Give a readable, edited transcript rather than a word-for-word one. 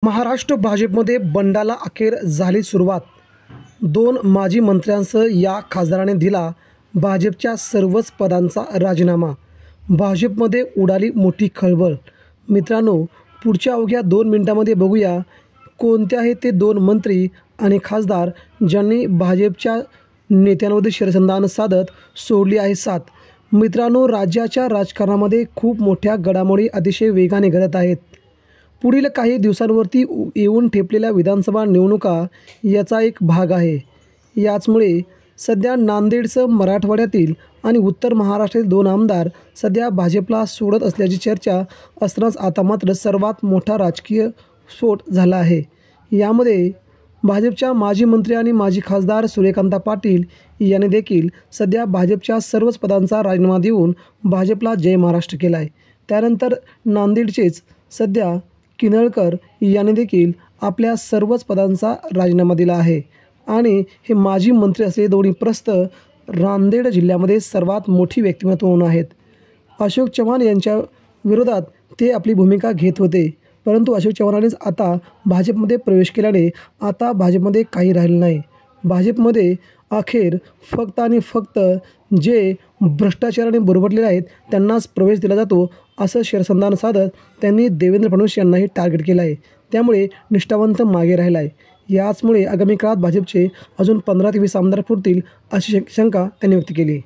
महाराष्ट्र भाजपमध्ये बंडाला अखेर झाली सुरुवात। 2 माजी मंत्र्यांसह या खासदाराने दिला भाजपच्या सर्वच पदांचा राजीनामा। भाजपमध्ये उडाली मोठी खळबळ। मित्रांनो, पुढच्या अवघ्या 2 मिनिटांमध्ये बघूया कोणते आहेत ते 2 मंत्री आणि खासदार ज्यांनी भाजपच्या नेत्यांमध्ये शरसंधान साधत सोडली आहे साथ। मित्रांनो, राज्याच्या राजकारणामध्ये खूप मोठ्या घडामोडी अतिशय वेगाने घडत आहेत। पुढील काही दिवसांवरती येऊन ठेपलेल्या विधानसभा निवडणुका याचा एक भाग आहे। याचमुळे सध्या नांदेडसह मराठवाड्यातील आणि उत्तर महाराष्ट्रातील 2 आमदार सध्या भाजपला सोडत असल्याची चर्चा असतानाच आता मात्र सर्वात मोठा राजकीय स्फोट झाला आहे। यामध्ये भाजपच्या माजी मंत्री आणि माजी खासदार सूर्यकांता पाटील यांनी देखील सध्या भाजपच्या सर्वच पदांचा राजीनामा देऊन भाजपला जय महाराष्ट्र केला आहे। त्यानंतर नांदेडचेच सध्या किनळकर यांनी देखील आपल्या सर्वच पदांचा राजीनामा दिला आहे आणि हे माजी मंत्री असलेले दोन्ही प्रस्थ नांदेड जिल्ह्यामध्ये सर्वात मोठी व्यक्तिमत्व होऊन आहेत। अशोक चव्हाण यांच्या विरोधात ते आपली भूमिका घेत होते, परंतु अशोक चव्हाणांनीच आता भाजपमध्ये प्रवेश केल्याने आता भाजपमध्ये काही राहिलं नाही। भाजपमध्ये अखेर फक्त आणि फक्त जे भ्रष्टाचाराने बुरबटलेले आहेत त्यांनाच प्रवेश दिला जातो असं शरसंधान साधत त्यांनी देवेंद्र फडणवीस यांनाही टार्गेट केलं आहे। त्यामुळे निष्ठावंत मागे राहिला आहे। याचमुळे आगामी काळात भाजपचे अजून 15 ते 20 आमदार फुटतील अशी शंका त्यांनी व्यक्त केली।